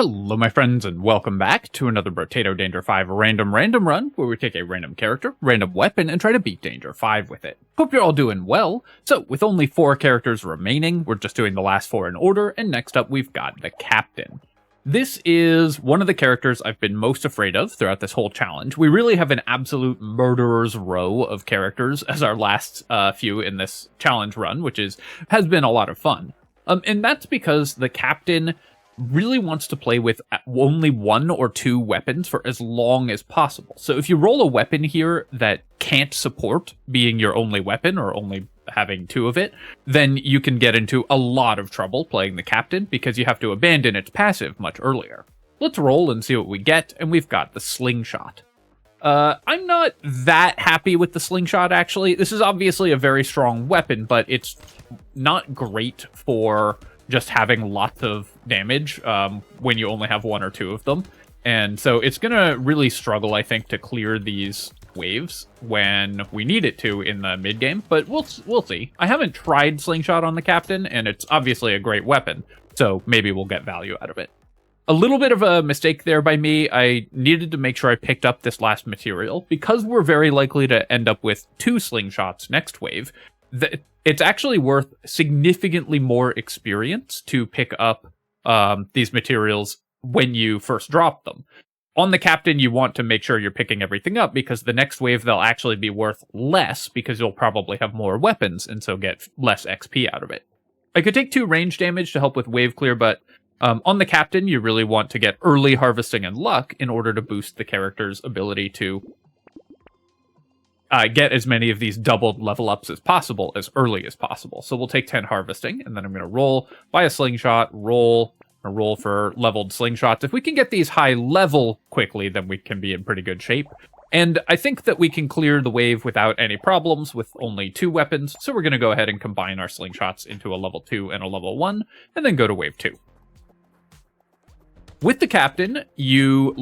Hello my friends and welcome back to another Brotato Danger 5 random run, where we take a random character, random weapon, and try to beat Danger 5 with it. Hope you're all doing well. So, with only 4 characters remaining, we're just doing the last 4 in order, and next up we've got the Captain. This is one of the characters I've been most afraid of throughout this whole challenge. We really have an absolute murderer's row of characters as our last few in this challenge run, which has been a lot of fun. And that's because the Captain really wants to play with only 1 or 2 weapons for as long as possible. So if you roll a weapon here that can't support being your only weapon or only having 2 of it, then you can get into a lot of trouble playing the Captain because you have to abandon its passive much earlier. Let's roll and see what we get, and we've got the Slingshot. I'm not that happy with the Slingshot, actually. This is obviously a very strong weapon, but it's not great for just having lots of damage when you only have 1 or 2 of them. And so it's going to really struggle, I think, to clear these waves when we need it to in the mid-game, but we'll see. I haven't tried Slingshot on the Captain, and it's obviously a great weapon, so maybe we'll get value out of it. A little bit of a mistake there by me. I needed to make sure I picked up this last material, because we're very likely to end up with 2 Slingshots next wave. It's actually worth significantly more experience to pick up these materials when you first drop them. On the Captain, you want to make sure you're picking everything up, because the next wave they'll actually be worth less, because you'll probably have more weapons, and so get less XP out of it. I could take 2 range damage to help with wave clear, but on the Captain, you really want to get early harvesting and luck in order to boost the character's ability to get as many of these doubled level ups as possible, as early as possible. So we'll take 10 harvesting, and then I'm going to roll, buy a slingshot, roll for leveled slingshots. If we can get these high level quickly, then we can be in pretty good shape. And I think that we can clear the wave without any problems with only 2 weapons, so we're going to go ahead and combine our slingshots into a level 2 and a level 1, and then go to wave 2. With the Captain, you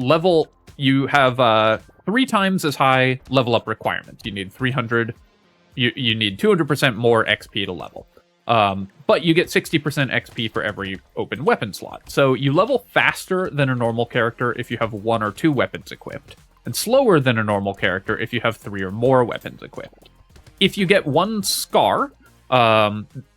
have 3 times as high level up requirements. You need 300. You need 200% more XP to level. But you get 60% XP for every open weapon slot. So you level faster than a normal character if you have 1 or 2 weapons equipped, and slower than a normal character if you have 3 or more weapons equipped. If you get 1 scar,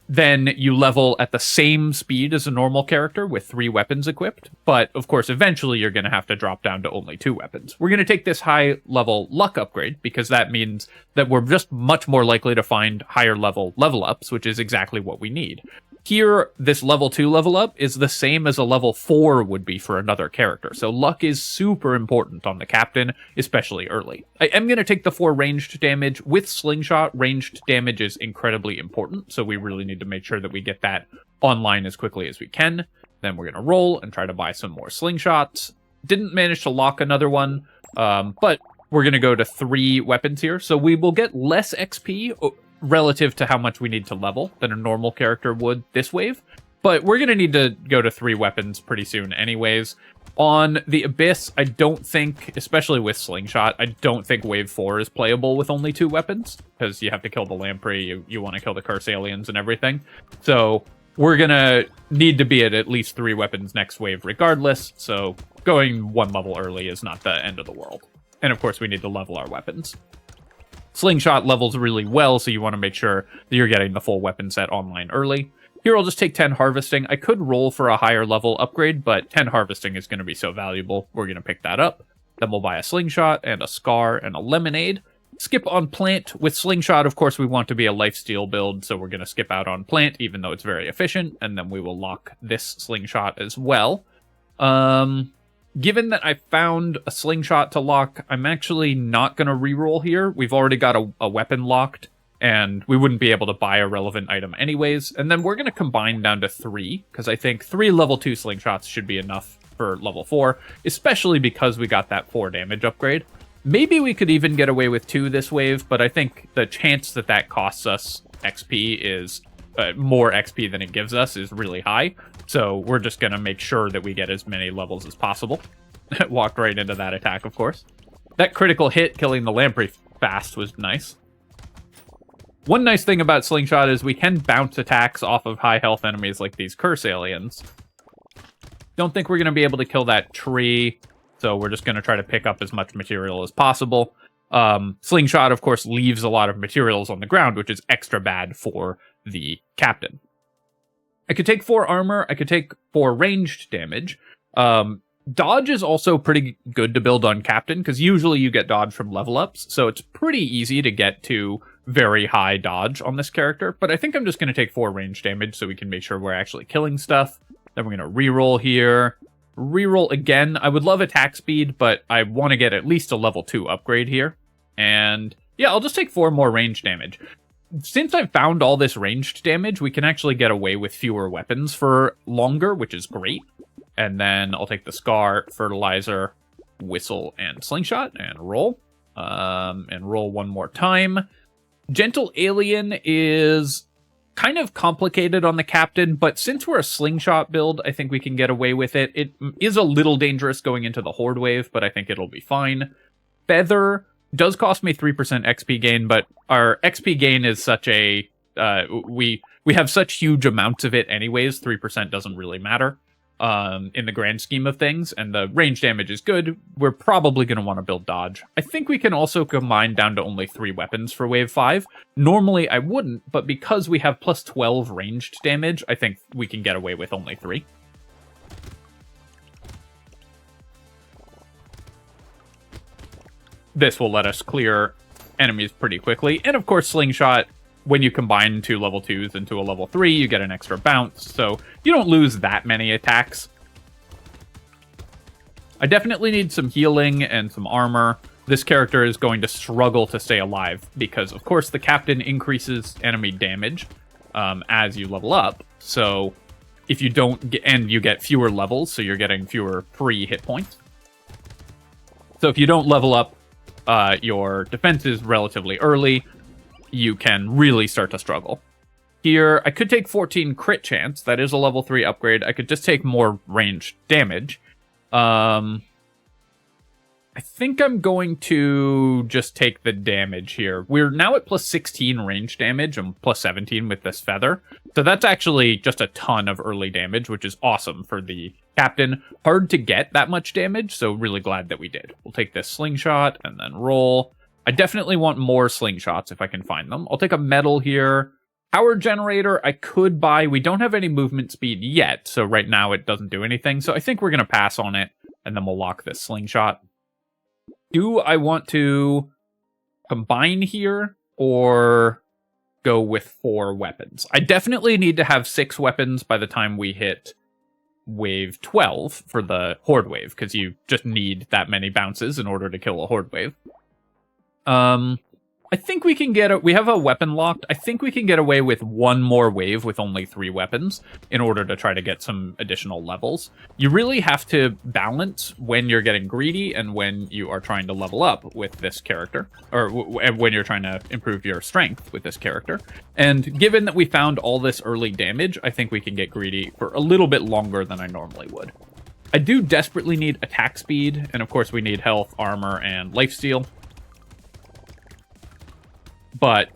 then you level at the same speed as a normal character with 3 weapons equipped, but of course eventually you're going to have to drop down to only 2 weapons. We're going to take this high level luck upgrade, because that means that we're just much more likely to find higher level ups, which is exactly what we need. Here, this level 2 level up is the same as a level 4 would be for another character, so luck is super important on the Captain, especially early. I am going to take the 4 ranged damage. With Slingshot, ranged damage is incredibly important, so we really need to make sure that we get that online as quickly as we can. Then we're going to roll and try to buy some more Slingshots. Didn't manage to lock another one, but we're going to go to 3 weapons here, so we will get less XP relative to how much we need to level than a normal character would this wave, but we're going to need to go to 3 weapons pretty soon anyways. On the Abyss, I don't think, especially with Slingshot, I don't think wave 4 is playable with only 2 weapons, because you have to kill the Lamprey, you want to kill the Curse Aliens and everything, so we're going to need to be at least 3 weapons next wave regardless, so going 1 level early is not the end of the world. And of course we need to level our weapons. Slingshot levels really well, so you want to make sure that you're getting the full weapon set online early. Here I'll just take 10 harvesting. I could roll for a higher level upgrade, but 10 harvesting is going to be so valuable, we're going to pick that up. Then we'll buy a slingshot and a scar and a lemonade. Skip on plant. With slingshot, of course, we want to be a lifesteal build, so we're going to skip out on plant, even though it's very efficient, and then we will lock this slingshot as well. Given that I found a slingshot to lock, I'm actually not going to reroll here. We've already got a weapon locked, and we wouldn't be able to buy a relevant item anyways. And then we're going to combine down to 3, because I think 3 level 2 slingshots should be enough for level 4, especially because we got that 4 damage upgrade. Maybe we could even get away with 2 this wave, but I think the chance that that costs us XP is more XP than it gives us is really high. So we're just going to make sure that we get as many levels as possible. Walked right into that attack, of course. That critical hit killing the Lamprey fast was nice. One nice thing about Slingshot is we can bounce attacks off of high health enemies like these Curse Aliens. Don't think we're going to be able to kill that tree, so we're just going to try to pick up as much material as possible. Slingshot, of course, leaves a lot of materials on the ground, which is extra bad for the captain. I could take 4 armor. I could take 4 ranged damage. Dodge is also pretty good to build on captain, because usually you get dodge from level ups, so it's pretty easy to get to very high dodge on this character. But I think I'm just going to take 4 range damage so we can make sure we're actually killing stuff. Then we're going to reroll here. Reroll again. I would love attack speed, but I want to get at least a level 2 upgrade here. And yeah, I'll just take 4 more range damage. Since I've found all this ranged damage, we can actually get away with fewer weapons for longer, which is great. And then I'll take the Scar, Fertilizer, Whistle, and Slingshot, and roll. And roll one more time. Gentle Alien is kind of complicated on the captain, but since we're a Slingshot build, I think we can get away with it. It is a little dangerous going into the Horde wave, but I think it'll be fine. Feather does cost me 3% XP gain, but our XP gain is such a... we have such huge amounts of it anyways, 3% doesn't really matter in the grand scheme of things, and the range damage is good. We're probably going to want to build dodge. I think we can also combine down to only 3 weapons for wave 5. Normally I wouldn't, but because we have plus 12 ranged damage, I think we can get away with only 3. This will let us clear enemies pretty quickly. And of course, Slingshot, when you combine 2 level 2s into a level 3, you get an extra bounce, so you don't lose that many attacks. I definitely need some healing and some armor. This character is going to struggle to stay alive, because of course the captain increases enemy damage as you level up, so if you don't get, and you get fewer levels, so you're getting fewer free hit points. So if you don't level up your defenses relatively early, you can really start to struggle. Here, I could take 14 crit chance. That is a level 3 upgrade. I could just take more ranged damage. I think I'm going to just take the damage here. We're now at plus 16 range damage and plus 17 with this feather. So that's actually just a ton of early damage, which is awesome for the captain. Hard to get that much damage, so really glad that we did. We'll take this slingshot and then roll. I definitely want more slingshots if I can find them. I'll take a medal here. Power generator, I could buy. We don't have any movement speed yet, so right now it doesn't do anything. So I think we're going to pass on it, and then we'll lock this slingshot. Do I want to combine here or go with 4 weapons? I definitely need to have 6 weapons by the time we hit wave 12 for the horde wave, because you just need that many bounces in order to kill a horde wave. I think we can we have a weapon locked. I think we can get away with 1 more wave with only 3 weapons in order to try to get some additional levels. You really have to balance when you're getting greedy and when you are trying to level up with this character, or when you're trying to improve your strength with this character. And given that we found all this early damage, I think we can get greedy for a little bit longer than I normally would. I do desperately need attack speed, and of course we need health, armor, and lifesteal. But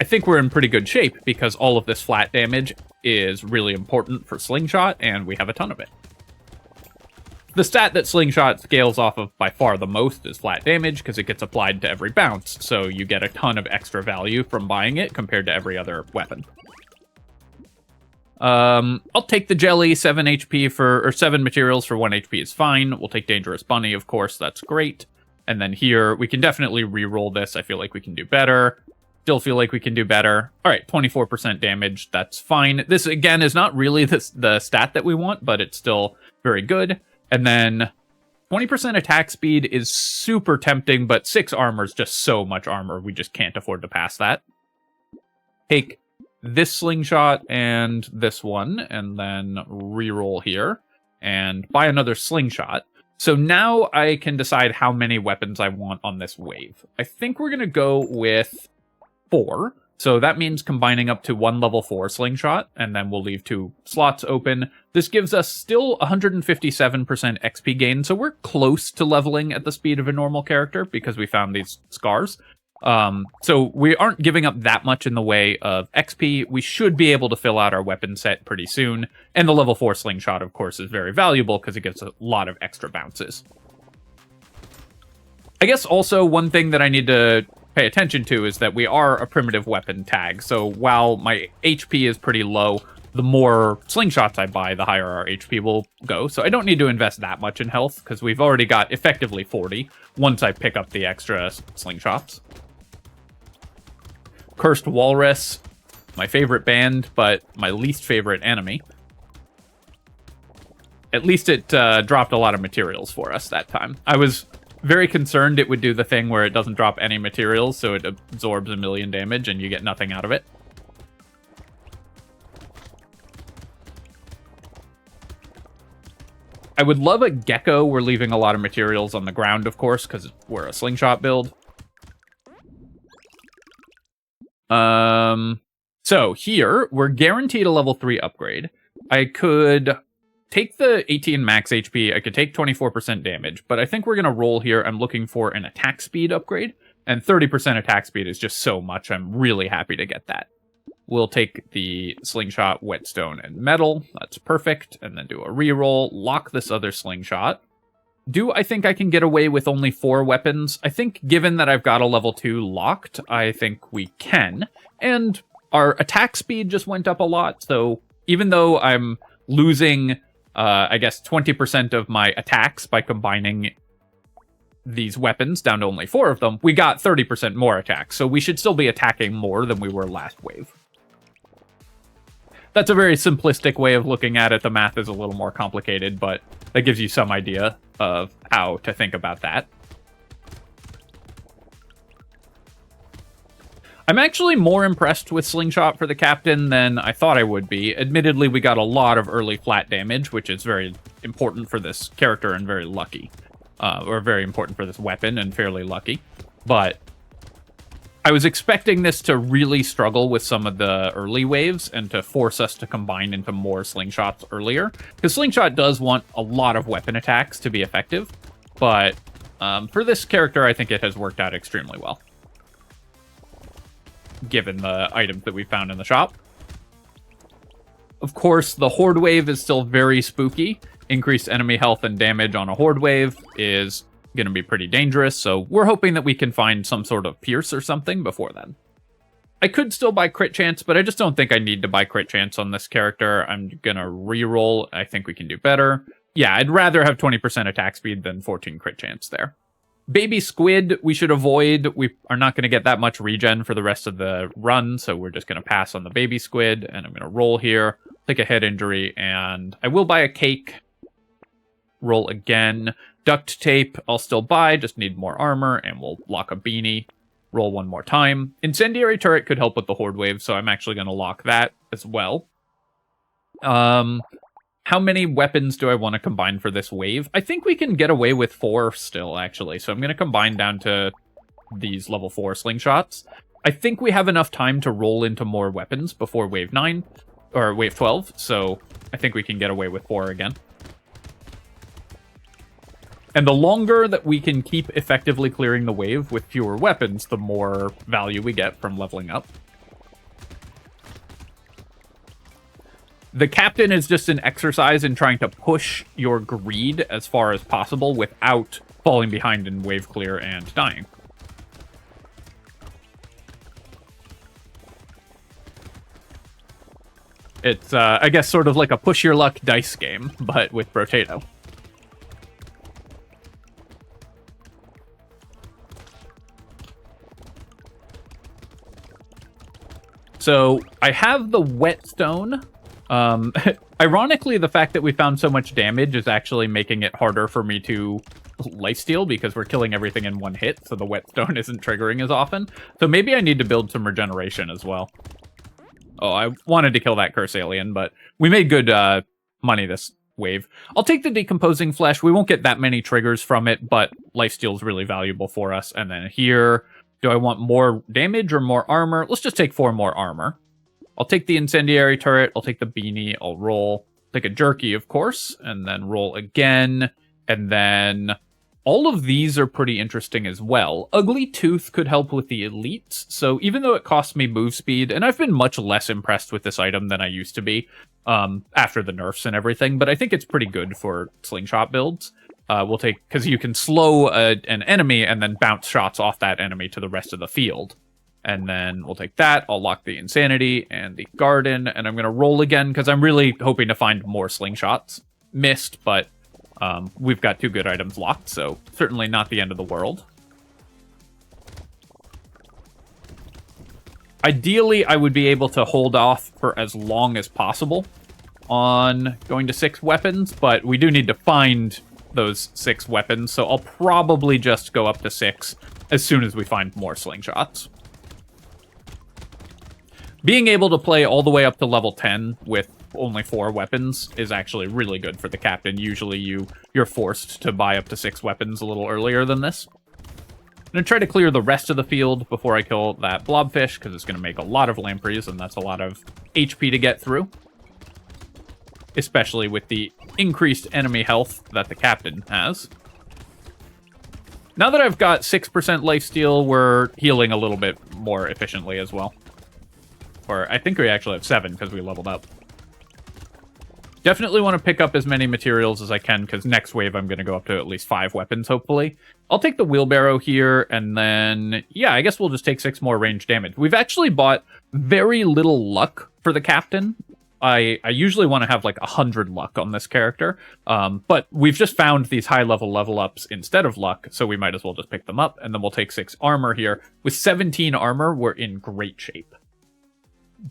I think we're in pretty good shape because all of this flat damage is really important for Slingshot, and we have a ton of it. The stat that Slingshot scales off of by far the most is flat damage, because it gets applied to every bounce, so you get a ton of extra value from buying it compared to every other weapon. I'll take the jelly, 7 HP or 7 materials for 1 HP is fine. We'll take Dangerous Bunny, of course, that's great. And then here, we can definitely re-roll this. I feel like we can do better. Still feel like we can do better. All right, 24% damage, that's fine. This, again, is not really the stat that we want, but it's still very good. And then 20% attack speed is super tempting, but 6 armor is just so much armor. We just can't afford to pass that. Take this slingshot and this one, and then re-roll here. And buy another slingshot. So now I can decide how many weapons I want on this wave. I think we're going to go with 4. So that means combining up to 1 level 4 slingshot, and then we'll leave 2 slots open. This gives us still 157% XP gain, so we're close to leveling at the speed of a normal character because we found these scars. So we aren't giving up that much in the way of XP. We should be able to fill out our weapon set pretty soon. And the level 4 slingshot, of course, is very valuable because it gives a lot of extra bounces. I guess also one thing that I need to pay attention to is that we are a primitive weapon tag. So while my HP is pretty low, the more slingshots I buy, the higher our HP will go. So I don't need to invest that much in health because we've already got effectively 40 once I pick up the extra slingshots. Cursed Walrus, my favorite band, but my least favorite enemy. At least it dropped a lot of materials for us that time. I was very concerned it would do the thing where it doesn't drop any materials, so it absorbs 1,000,000 damage and you get nothing out of it. I would love a gecko. We're leaving a lot of materials on the ground, of course, because we're a slingshot build. So here, we're guaranteed a level 3 upgrade. I could take the 18 max HP, I could take 24% damage, but I think we're going to roll here. I'm looking for an attack speed upgrade, and 30% attack speed is just so much. I'm really happy to get that. We'll take the slingshot, whetstone, and metal. That's perfect. And then do a reroll, lock this other slingshot. Do I think I can get away with only 4 weapons? I think given that I've got a level 2 locked, I think we can. And our attack speed just went up a lot, so even though I'm losing, I guess, 20% of my attacks by combining these weapons down to only 4 of them, we got 30% more attacks, so we should still be attacking more than we were last wave. That's a very simplistic way of looking at it. The math is a little more complicated, but that gives you some idea of how to think about that. I'm actually more impressed with Slingshot for the captain than I thought I would be. Admittedly, we got a lot of early flat damage, which is very important for this character and very lucky. Or very important for this weapon and fairly lucky. But I was expecting this to really struggle with some of the early waves and to force us to combine into more slingshots earlier. Because Slingshot does want a lot of weapon attacks to be effective. But for this character, I think it has worked out extremely well, given the items that we found in the shop. Of course, the horde wave is still very spooky. Increased enemy health and damage on a horde wave is going to be pretty dangerous, so we're hoping that we can find some sort of pierce or something before then. I could still buy crit chance, but I just don't think I need to buy crit chance on this character. I'm going to reroll. I think we can do better. Yeah, I'd rather have 20% attack speed than 14 crit chance there. Baby squid, we should avoid. We are not going to get that much regen for the rest of the run, so we're just going to pass on the baby squid, and I'm going to roll here, take a head injury, and I will buy a cake. Roll again. Duct tape, I'll still buy, just need more armor, and we'll lock a beanie. Roll one more time. Incendiary turret could help with the horde wave, so I'm actually going to lock that as well. How many weapons do I want to combine for this wave? I think we can get away with 4 still, actually. So I'm going to combine down to these level 4 slingshots. I think we have enough time to roll into more weapons before wave 9, or wave 12. So I think we can get away with 4 again. And the longer that we can keep effectively clearing the wave with fewer weapons, the more value we get from leveling up. The captain is just an exercise in trying to push your greed as far as possible without falling behind in wave clear and dying. It's, I guess, sort of like a push your luck dice game, but with Brotato. So I have the whetstone. Ironically, the fact that we found so much damage is actually making it harder for me to lifesteal because we're killing everything in one hit, so the whetstone isn't triggering as often. So maybe I need to build some regeneration as well. Oh, I wanted to kill that curse alien, but we made good money this wave. I'll take the decomposing flesh. We won't get that many triggers from it, but lifesteal is really valuable for us. And then here, do I want more damage or more armor? Let's just take 4 more armor. I'll take the incendiary turret. I'll take the beanie. I'll roll. Take a jerky, of course, and then roll again. And then All of these are pretty interesting as well. Ugly Tooth could help with the elites, so even though it costs me move speed, and I've been much less impressed with this item than I used to be after the nerfs and everything, but I think it's pretty good for slingshot builds. We'll take, because you can slow an enemy and then bounce shots off that enemy to the rest of the field. And then we'll take that, I'll lock the Insanity and the Garden, and I'm going to roll again, because I'm really hoping to find more slingshots. Missed, but we've got 2 good items locked, so certainly not the end of the world. Ideally, I would be able to hold off for as long as possible on going to 6 weapons, but we do need to find those 6 weapons, so I'll probably just go up to 6 as soon as we find more slingshots. Being able to play all the way up to level 10 with only 4 weapons is actually really good for the captain. Usually you're forced to buy up to 6 weapons a little earlier than this. I'm going to try to clear the rest of the field before I kill that blobfish, because it's going to make a lot of lampreys, and that's a lot of HP to get through. Especially with the increased enemy health that the captain has. Now that I've got 6% lifesteal, we're healing a little bit more efficiently as well. Or I think we actually have 7 because we leveled up. Definitely want to pick up as many materials as I can, because next wave I'm going to go up to at least 5 weapons, hopefully. I'll take the wheelbarrow here, and then, yeah, I guess we'll just take 6 more range damage. We've actually bought very little luck for the captain. I usually want to have like 100 luck on this character, but we've just found these high-level level ups instead of luck, so we might as well just pick them up, and then we'll take 6 armor here. With 17 armor, we're in great shape.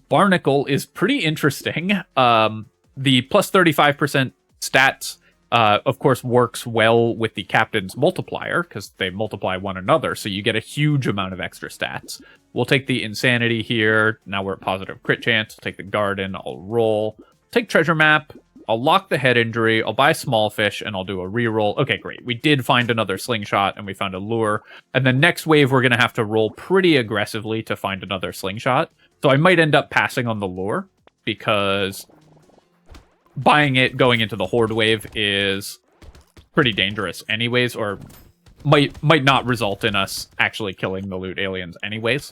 Barnacle is pretty interesting. The plus 35% stats, of course, works well with the captain's multiplier, because they multiply one another, so you get a huge amount of extra stats. We'll take the Insanity here. Now we're at positive crit chance. We'll take the Garden. I'll roll. Take Treasure Map. I'll lock the head injury. I'll buy Small Fish, and I'll do a reroll. Okay, great. We did find another Slingshot, and we found a Lure. And then next wave, we're going to have to roll pretty aggressively to find another Slingshot. So I might end up passing on the Lure, because buying it going into the Horde wave is pretty dangerous anyways, or might not result in us actually killing the loot aliens anyways.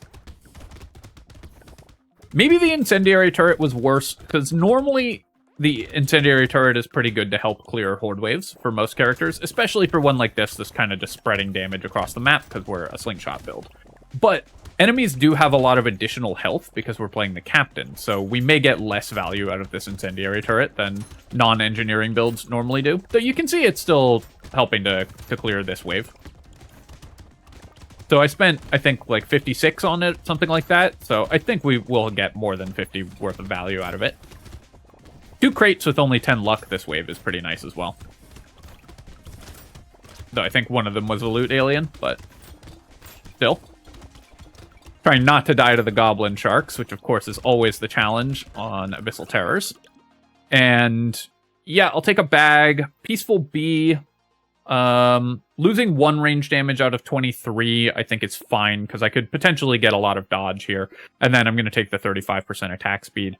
Maybe the Incendiary Turret was worse, because normally the Incendiary Turret is pretty good to help clear Horde waves for most characters, especially for one like this that's kind of just spreading damage across the map, because we're a Slingshot build. But enemies do have a lot of additional health because we're playing the captain, so we may get less value out of this Incendiary Turret than non-engineering builds normally do. Though you can see it's still helping to clear this wave. So I spent, I think, like 56 on it, something like that, so I think we will get more than 50 worth of value out of it. 2 crates with only 10 luck this wave is pretty nice as well. Though I think one of them was a loot alien, but still. Trying not to die to the goblin sharks, which of course is always the challenge on Abyssal Terrors. And yeah, I'll take a bag. Peaceful Bee. Losing 1 range damage out of 23, I think it's fine, because I could potentially get a lot of dodge here. And then I'm going to take the 35% attack speed.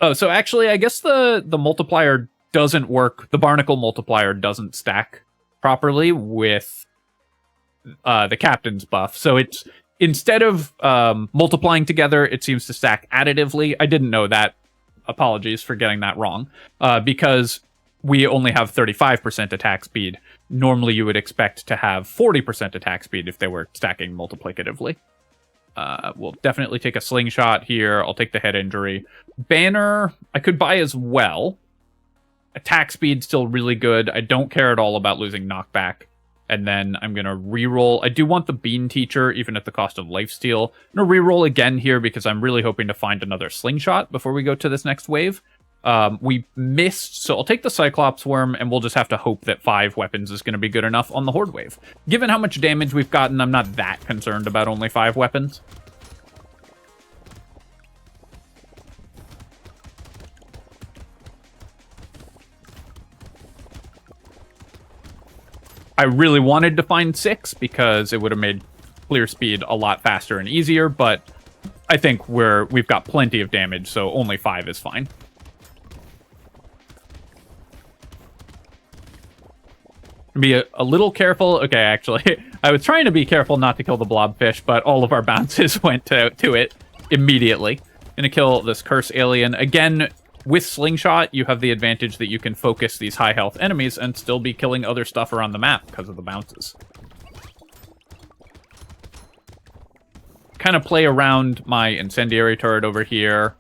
Oh, so actually, I guess the multiplier doesn't work. The Barnacle multiplier doesn't stack properly with the captain's buff. So it's, instead of multiplying together, it seems to stack additively. I didn't know that. Apologies for getting that wrong. Because we only have 35% attack speed. Normally you would expect to have 40% attack speed if they were stacking multiplicatively. We'll definitely take a Slingshot here. I'll take the head injury. Banner, I could buy as well. Attack speed still really good. I don't care at all about losing knockback. And then I'm going to reroll. I do want the Bean Teacher, even at the cost of lifesteal. I'm going to reroll again here because I'm really hoping to find another Slingshot before we go to this next wave. We missed, so I'll take the Cyclops Worm, and we'll just have to hope that 5 weapons is going to be good enough on the Horde wave. Given how much damage we've gotten, I'm not that concerned about only 5 weapons. I really wanted to find 6 because it would have made clear speed a lot faster and easier, but I think we've got plenty of damage, so only 5 is fine. Be a little careful. Okay, actually, I was trying to be careful not to kill the blobfish, but all of our bounces went to it immediately. Gonna kill this curse alien. Again, with Slingshot, you have the advantage that you can focus these high health enemies and still be killing other stuff around the map because of the bounces. Kind of play around my incendiary turret over here.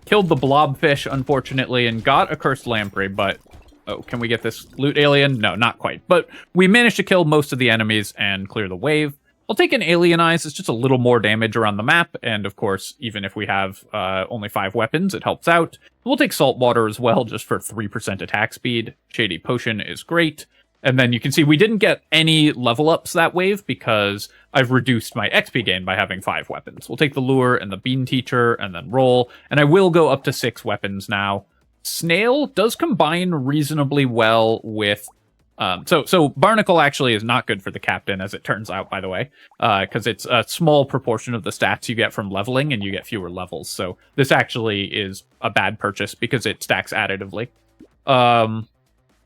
Killed the blobfish, unfortunately, and got a cursed lamprey, but... Oh, can we get this loot alien? No, not quite. But we managed to kill most of the enemies and clear the wave. I'll take an alienize. It's just a little more damage around the map, and of course, even if we have only 5 weapons, it helps out. We'll take saltwater as well, just for 3% attack speed. Shady potion is great. And then you can see we didn't get any level ups that wave because I've reduced my XP gain by having 5 weapons. We'll take the lure and the bean teacher and then roll. And I will go up to 6 weapons now. Snail does combine reasonably well with... So Barnacle actually is not good for the captain, as it turns out, by the way. Because it's a small proportion of the stats you get from leveling and you get fewer levels. So this actually is a bad purchase because it stacks additively.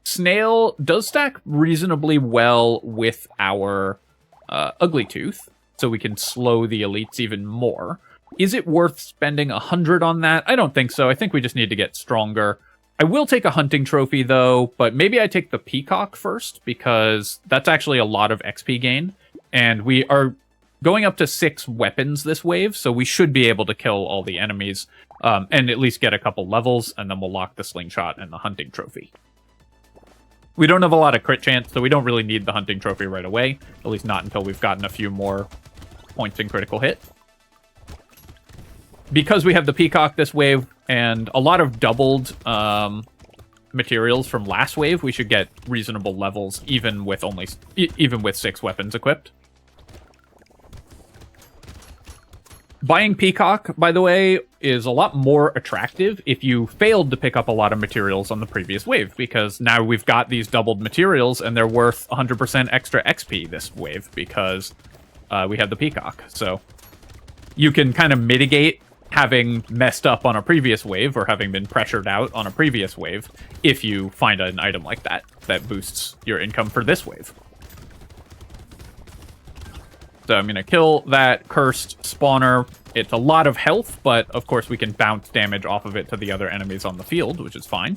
Snail does stack reasonably well with our Ugly Tooth, so we can slow the elites even more. Is it worth spending 100 on that? I don't think so. I think we just need to get stronger. I will take a hunting trophy, though, but maybe I take the peacock first, because that's actually a lot of XP gain, and we are going up to 6 weapons this wave, so we should be able to kill all the enemies, and at least get a couple levels, and then we'll lock the slingshot and the hunting trophy. We don't have a lot of crit chance, so we don't really need the hunting trophy right away. At least not until we've gotten a few more points in critical hit. Because we have the peacock this wave, and a lot of doubled materials from last wave, we should get reasonable levels, even with 6 weapons equipped. Buying Peacock, by the way, is a lot more attractive if you failed to pick up a lot of materials on the previous wave, because now we've got these doubled materials, and they're worth 100% extra XP this wave, because we have the Peacock. So you can kind of mitigate having messed up on a previous wave, or having been pressured out on a previous wave, if you find an item like that, that boosts your income for this wave. So I'm going to kill that cursed spawner. It's a lot of health, but of course we can bounce damage off of it to the other enemies on the field, which is fine.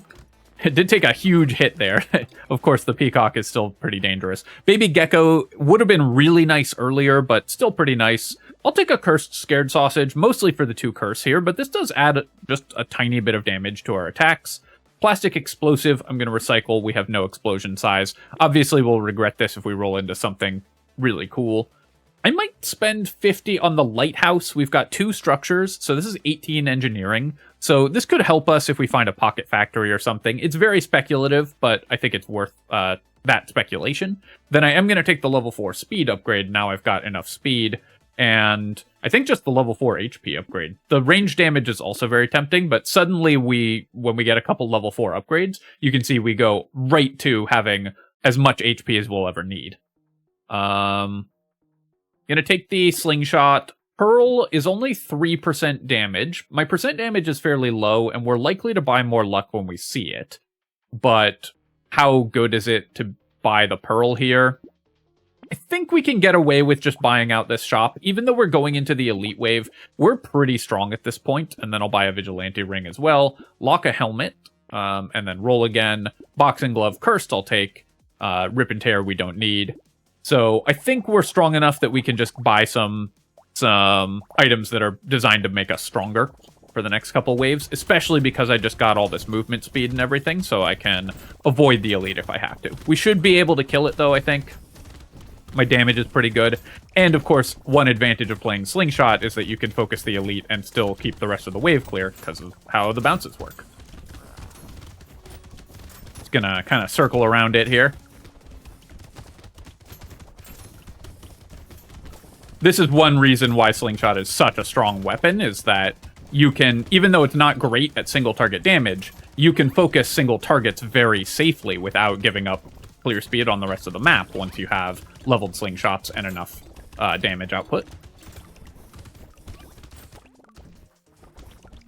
It did take a huge hit there. Of course, the peacock is still pretty dangerous. Baby Gecko would have been really nice earlier, but still pretty nice. I'll take a cursed scared sausage, mostly for the 2 curse here, but this does add just a tiny bit of damage to our attacks. Plastic explosive, I'm going to recycle. We have no explosion size. Obviously, we'll regret this if we roll into something really cool. I might spend 50 on the lighthouse. We've got 2 structures, so this is 18 engineering. So this could help us if we find a pocket factory or something. It's very speculative, but I think it's worth that speculation. Then I am going to take the level 4 speed upgrade. Now I've got enough speed, and I think just the level 4 HP upgrade. The range damage is also very tempting, but suddenly when we get a couple level 4 upgrades, you can see we go right to having as much HP as we'll ever need. Gonna take the slingshot. Pearl is only 3% damage. My percent damage is fairly low, and we're likely to buy more luck when we see it. But how good is it to buy the pearl here? I think we can get away with just buying out this shop. Even though we're going into the elite wave, we're pretty strong at this point. And then I'll buy a vigilante ring as well. Lock a helmet, and then roll again. Boxing glove cursed I'll take. Rip and tear we don't need. So I think we're strong enough that we can just buy some items that are designed to make us stronger for the next couple waves, especially because I just got all this movement speed and everything, so I can avoid the elite if I have to. We should be able to kill it, though, I think. My damage is pretty good. And, of course, one advantage of playing Slingshot is that you can focus the elite and still keep the rest of the wave clear because of how the bounces work. Just gonna kind of circle around it here. This is one reason why Slingshot is such a strong weapon, is that you can, even though it's not great at single target damage, you can focus single targets very safely without giving up clear speed on the rest of the map once you have leveled slingshots and enough damage output.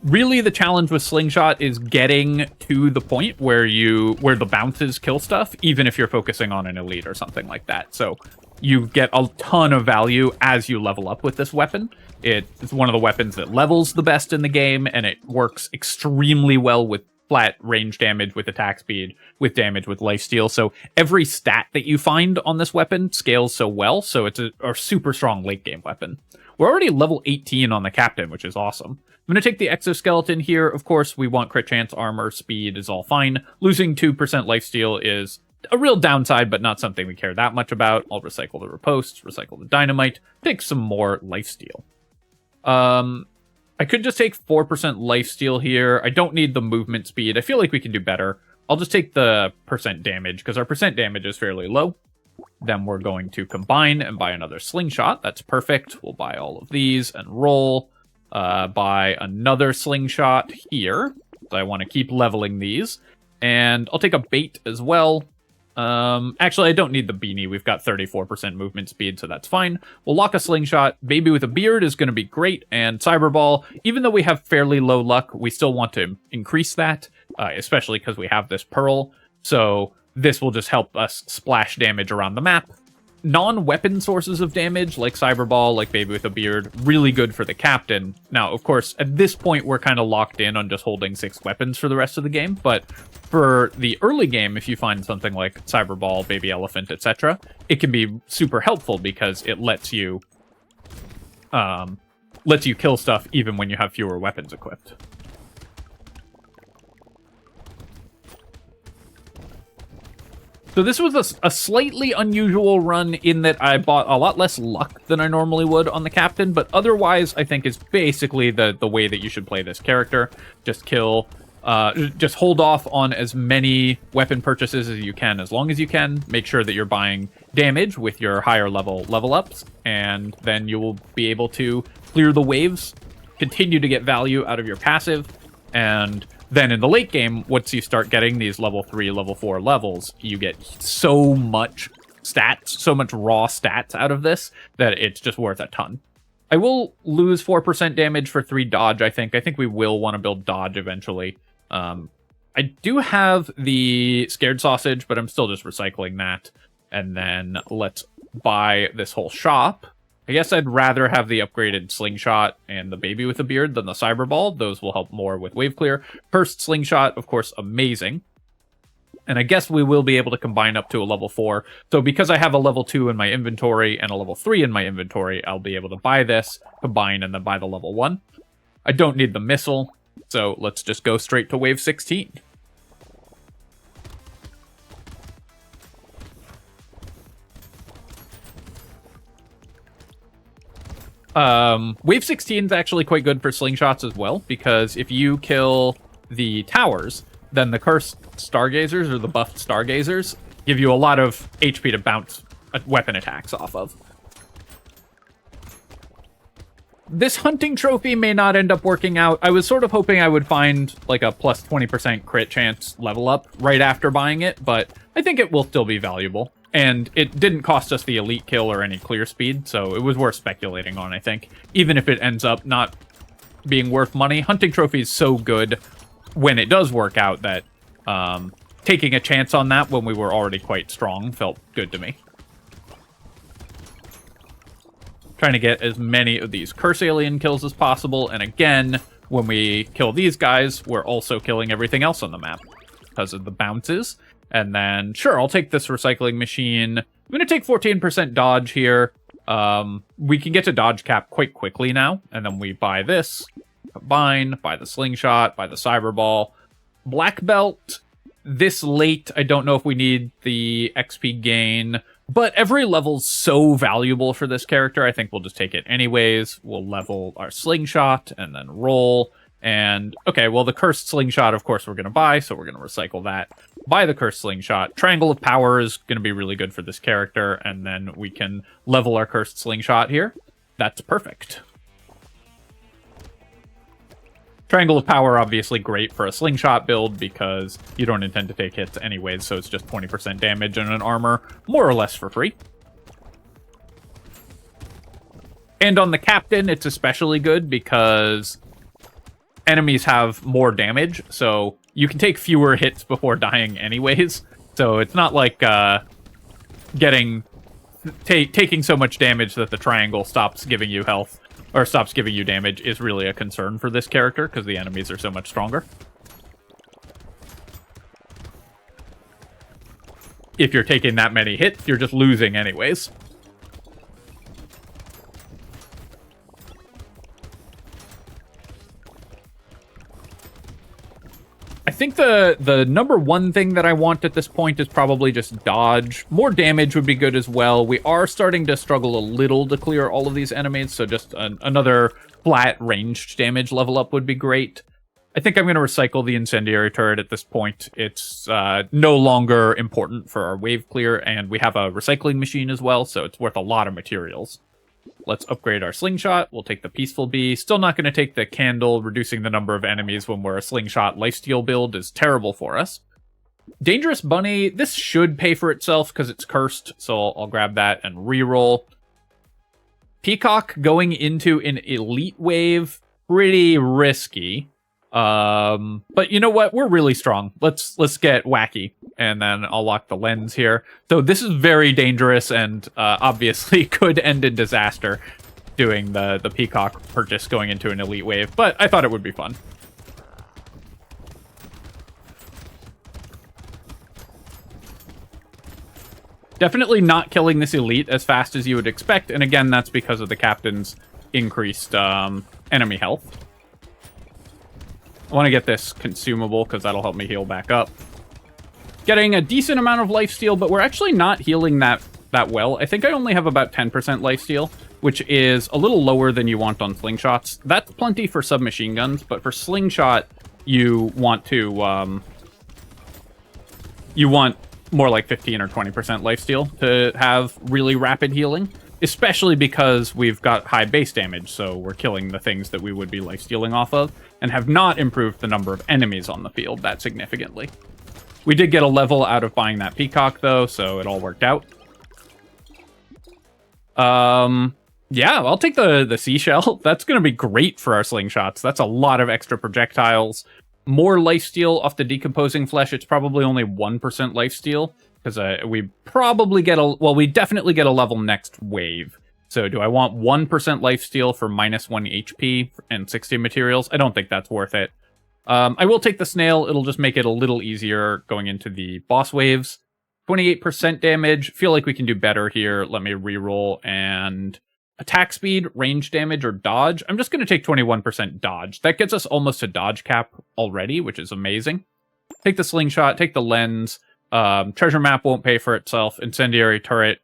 Really, the challenge with Slingshot is getting to the point where the bounces kill stuff, even if you're focusing on an elite or something like that. So you get a ton of value as you level up with this weapon. It's one of the weapons that levels the best in the game, and it works extremely well with flat range damage, with attack speed, with damage, with lifesteal. So every stat that you find on this weapon scales so well, so it's a super strong late game weapon. We're already level 18 on the captain, which is awesome. I'm going to take the exoskeleton here. Of course, we want crit chance, armor, speed is all fine. Losing 2% lifesteal is a real downside, but not something we care that much about. I'll recycle the riposte, recycle the dynamite, take some more lifesteal. I could just take 4% lifesteal here. I don't need the movement speed. I feel like we can do better. I'll just take the percent damage, because our percent damage is fairly low. Then we're going to combine and buy another slingshot. That's perfect. We'll buy all of these and roll. Buy another slingshot here. So I want to keep leveling these. And I'll take a bait as well. Actually, I don't need the beanie. We've got 34% movement speed, so that's fine. We'll lock a slingshot. Baby with a beard is going to be great. And cyberball, even though we have fairly low luck, we still want to increase that, especially because we have this pearl. So this will just help us splash damage around the map. Non-weapon sources of damage, like Cyberball, like Baby with a Beard, really good for the captain. Now, of course, at this point, we're kind of locked in on just holding 6 weapons for the rest of the game, but for the early game, if you find something like Cyberball, Baby Elephant, etc., it can be super helpful because it lets you kill stuff even when you have fewer weapons equipped. So this was a slightly unusual run in that I bought a lot less luck than I normally would on the captain, but otherwise I think is basically the way that you should play this character. Just just hold off on as many weapon purchases as you can, as long as you can. Make sure that you're buying damage with your higher level ups, and then you will be able to clear the waves, continue to get value out of your passive, and then in the late game, once you start getting these level 3, level 4 levels, you get so much stats, so much raw stats out of this, that it's just worth a ton. I will lose 4% damage for 3 dodge, I think. I think we will want to build dodge eventually. I do have the scared sausage, but I'm still just recycling that. And then let's buy this whole shop. I guess I'd rather have the upgraded slingshot and the baby with a beard than the cyberball. Those will help more with wave clear. First slingshot, of course, amazing. And I guess we will be able to combine up to a level 4. So because I have a level 2 in my inventory and a level 3 in my inventory, I'll be able to buy this, combine, and then buy the level 1. I don't need the missile, so let's just go straight to wave 16. Wave 16 is actually quite good for slingshots as well, because if you kill the towers, then the cursed stargazers or the buffed stargazers give you a lot of HP to bounce weapon attacks off of. This hunting trophy may not end up working out. I was sort of hoping I would find like a plus 20% crit chance level up right after buying it, but I think it will still be valuable. And it didn't cost us the elite kill or any clear speed, so it was worth speculating on, I think. Even if it ends up not being worth money, hunting trophy is so good when it does work out that taking a chance on that when we were already quite strong felt good to me. Trying to get as many of these curse alien kills as possible, and again, when we kill these guys, we're also killing everything else on the map because of the bounces. And then, sure, I'll take this recycling machine. I'm going to take 14% dodge here. We can get to dodge cap quite quickly now. And then we buy this, combine, buy the slingshot, buy the cyberball. Black belt, this late, I don't know if we need the XP gain. But every level's so valuable for this character, I think we'll just take it anyways. We'll level our slingshot and then roll. And, okay, well, the cursed slingshot, of course, we're going to buy, so we're going to recycle that. Buy the cursed slingshot. Triangle of Power is going to be really good for this character, and then we can level our cursed slingshot here. That's perfect. Triangle of Power, obviously great for a slingshot build, because you don't intend to take hits anyways, so it's just 20% damage and an armor, more or less for free. And on the captain, it's especially good, because enemies have more damage, so you can take fewer hits before dying anyways. So it's not like taking so much damage that the triangle stops giving you health, or stops giving you damage, is really a concern for this character, because the enemies are so much stronger. If you're taking that many hits, you're just losing anyways. I think the number one thing that I want at this point is probably just dodge. More damage would be good as well. We are starting to struggle a little to clear all of these enemies, so just another flat ranged damage level up would be great. I think I'm going to recycle the incendiary turret at this point. It's no longer important for our wave clear, and we have a recycling machine as well, so it's worth a lot of materials. Let's upgrade our slingshot. We'll take the peaceful bee. Still not going to take the candle. Reducing the number of enemies when we're a slingshot lifesteal build is terrible for us. Dangerous bunny. This should pay for itself because it's cursed, so I'll grab that and reroll. Peacock going into an elite wave. Pretty risky. But you know what? We're really strong. Let's get wacky, and then I'll lock the lens here. So this is very dangerous, and obviously could end in disaster doing the Peacock purchase going into an elite wave, but I thought it would be fun. Definitely not killing this elite as fast as you would expect, and again, that's because of the captain's increased enemy health. I want to get this consumable because that'll help me heal back up. Getting a decent amount of lifesteal, but we're actually not healing that well. I think I only have about 10% lifesteal, which is a little lower than you want on slingshots. That's plenty for submachine guns, but for slingshot, you want to you want more like 15 or 20% lifesteal to have really rapid healing, especially because we've got high base damage, so we're killing the things that we would be lifestealing off of, and have not improved the number of enemies on the field that significantly. We did get a level out of buying that peacock, though, so it all worked out. Yeah, I'll take the seashell. That's going to be great for our slingshots. That's a lot of extra projectiles. More lifesteal off the decomposing flesh. It's probably only 1% lifesteal, because we probably get we definitely get a level next wave. So do I want 1% lifesteal for -1 HP and 60 materials? I don't think that's worth it. I will take the snail. It'll just make it a little easier going into the boss waves. 28% damage. Feel like we can do better here. Let me reroll. And attack speed, range damage, or dodge. I'm just going to take 21% dodge. That gets us almost a dodge cap already, which is amazing. Take the slingshot, take the lens. Treasure map won't pay for itself. Incendiary turret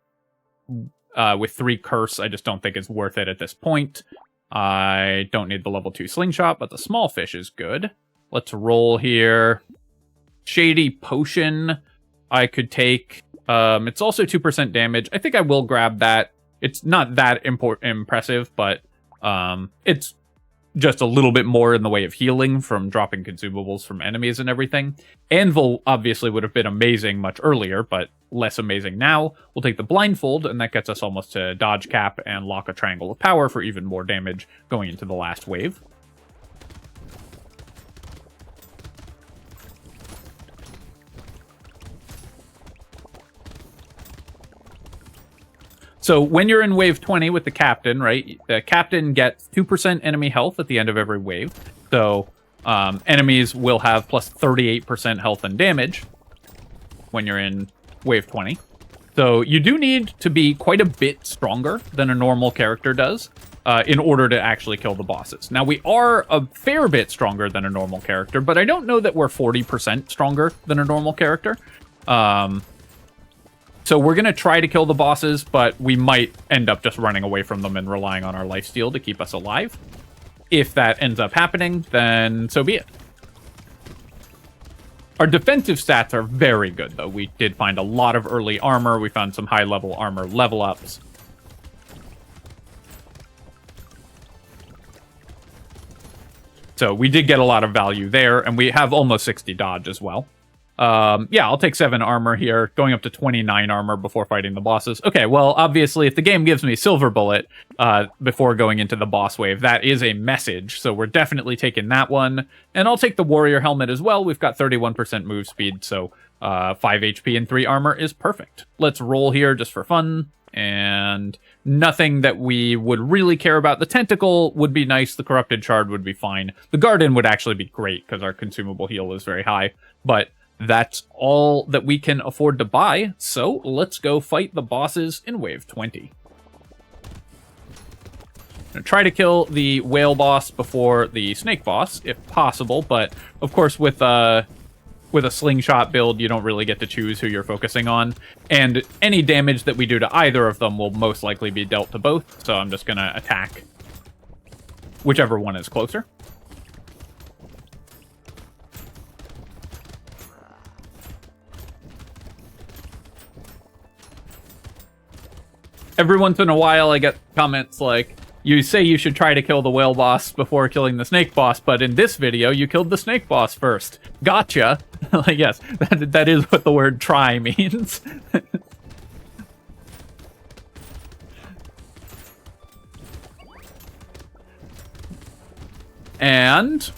with 3 curse, I just don't think it's worth it at this point. I don't need the level 2 slingshot, but the small fish is good. Let's roll here. Shady potion I could take. It's also 2% damage. I think I will grab that. It's not that impressive, but it's just a little bit more in the way of healing from dropping consumables from enemies and everything. Anvil obviously would have been amazing much earlier, but less amazing now. We'll take the blindfold, and that gets us almost to dodge cap and lock a triangle of power for even more damage going into the last wave. So when you're in wave 20 with the captain, right, the captain gets 2% enemy health at the end of every wave. So enemies will have plus 38% health and damage when you're in wave 20. So you do need to be quite a bit stronger than a normal character does in order to actually kill the bosses. Now, we are a fair bit stronger than a normal character, but I don't know that we're 40% stronger than a normal character. So we're going to try to kill the bosses, but we might end up just running away from them and relying on our lifesteal to keep us alive. If that ends up happening, then so be it. Our defensive stats are very good, though. We did find a lot of early armor. We found some high-level armor level-ups. So we did get a lot of value there, and we have almost 60 dodge as well. Yeah, I'll take 7 armor here, going up to 29 armor before fighting the bosses. Okay, well, obviously, if the game gives me Silver Bullet before going into the boss wave, that is a message, so we're definitely taking that one. And I'll take the Warrior Helmet as well. We've got 31% move speed, so 5 HP and 3 armor is perfect. Let's roll here just for fun, and nothing that we would really care about. The Tentacle would be nice, the Corrupted Shard would be fine. The Garden would actually be great, because our consumable heal is very high, but that's all that we can afford to buy, so let's go fight the bosses in Wave 20. I'm gonna try to kill the whale boss before the snake boss, if possible, but of course with a slingshot build, you don't really get to choose who you're focusing on, and any damage that we do to either of them will most likely be dealt to both, so I'm just gonna attack whichever one is closer. Every once in a while, I get comments like, you say you should try to kill the whale boss before killing the snake boss, but in this video, you killed the snake boss first. Gotcha. Like, yes, that is what the word try means. And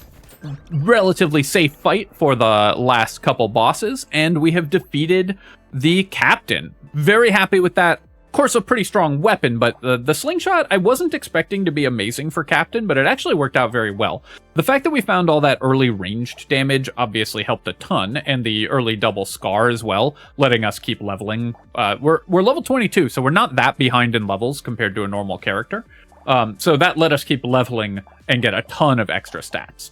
relatively safe fight for the last couple bosses, and we have defeated the captain. Very happy with that. Of course, a pretty strong weapon, but the slingshot, I wasn't expecting to be amazing for Captain, but it actually worked out very well. The fact that we found all that early ranged damage obviously helped a ton, and the early double scar as well, letting us keep leveling. We're level 22, so we're not that behind in levels compared to a normal character. So that let us keep leveling and get a ton of extra stats.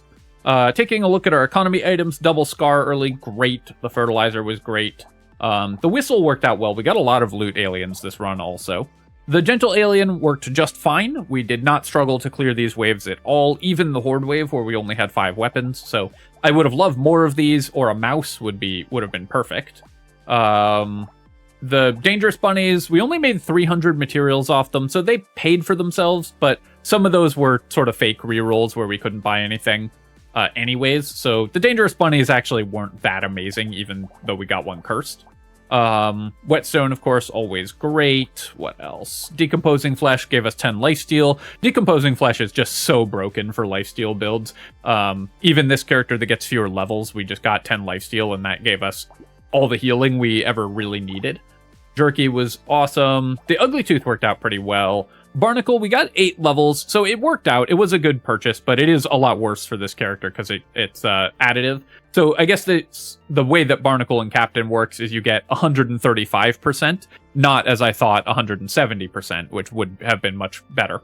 Taking a look at our economy items, double scar early, great. The fertilizer was great. The whistle worked out well. We got a lot of loot aliens this run also. The gentle alien worked just fine. We did not struggle to clear these waves at all, even the horde wave where we only had 5 weapons. So I would have loved more of these, or a mouse would have been perfect. The dangerous bunnies, we only made 300 materials off them, so they paid for themselves, but some of those were sort of fake rerolls where we couldn't buy anything anyways. So the dangerous bunnies actually weren't that amazing, even though we got one cursed. Whetstone, of course, always great. What else? Decomposing Flesh gave us 10 lifesteal. Decomposing Flesh is just so broken for lifesteal builds. Even this character that gets fewer levels, we just got 10 lifesteal, and that gave us all the healing we ever really needed. Jerky was awesome. The Ugly Tooth worked out pretty well. Barnacle, we got 8 levels, so it worked out. It was a good purchase, but it is a lot worse for this character because it's additive. So I guess the way that Barnacle and Captain works is you get 135%, not, as I thought, 170%, which would have been much better.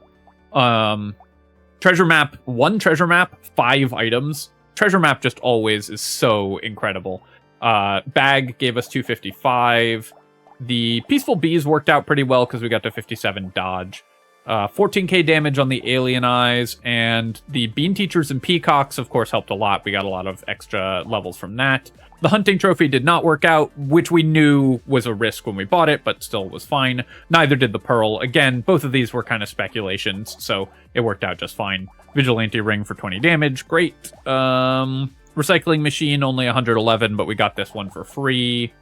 Treasure map, 1 treasure map, 5 items. Treasure map just always is so incredible. Bag gave us 255. The Peaceful Bees worked out pretty well because we got to 57 dodge. 14k damage on the alien eyes, and the bean teachers and peacocks, of course, helped a lot. We got a lot of extra levels from that. The hunting trophy did not work out, which we knew was a risk when we bought it, but still was fine. Neither did the pearl. Again, both of these were kind of speculations, so it worked out just fine. Vigilante ring for 20 damage, great. Recycling machine, only 111, but we got this one for free.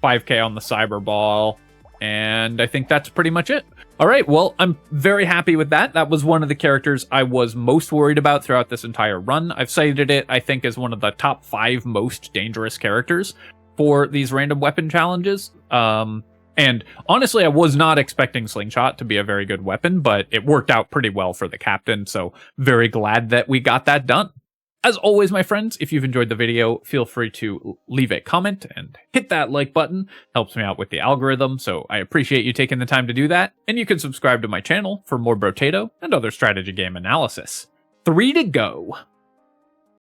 5k on the cyber ball, and I think that's pretty much it. All right, well, I'm very happy with that. That was one of the characters I was most worried about throughout this entire run. I've cited it, I think, as one of the top 5 most dangerous characters for these random weapon challenges. And honestly, I was not expecting Slingshot to be a very good weapon, but it worked out pretty well for the captain, so very glad that we got that done. As always, my friends, if you've enjoyed the video, feel free to leave a comment and hit that like button. Helps me out with the algorithm, so I appreciate you taking the time to do that. And you can subscribe to my channel for more Brotato and other strategy game analysis. 3 to go.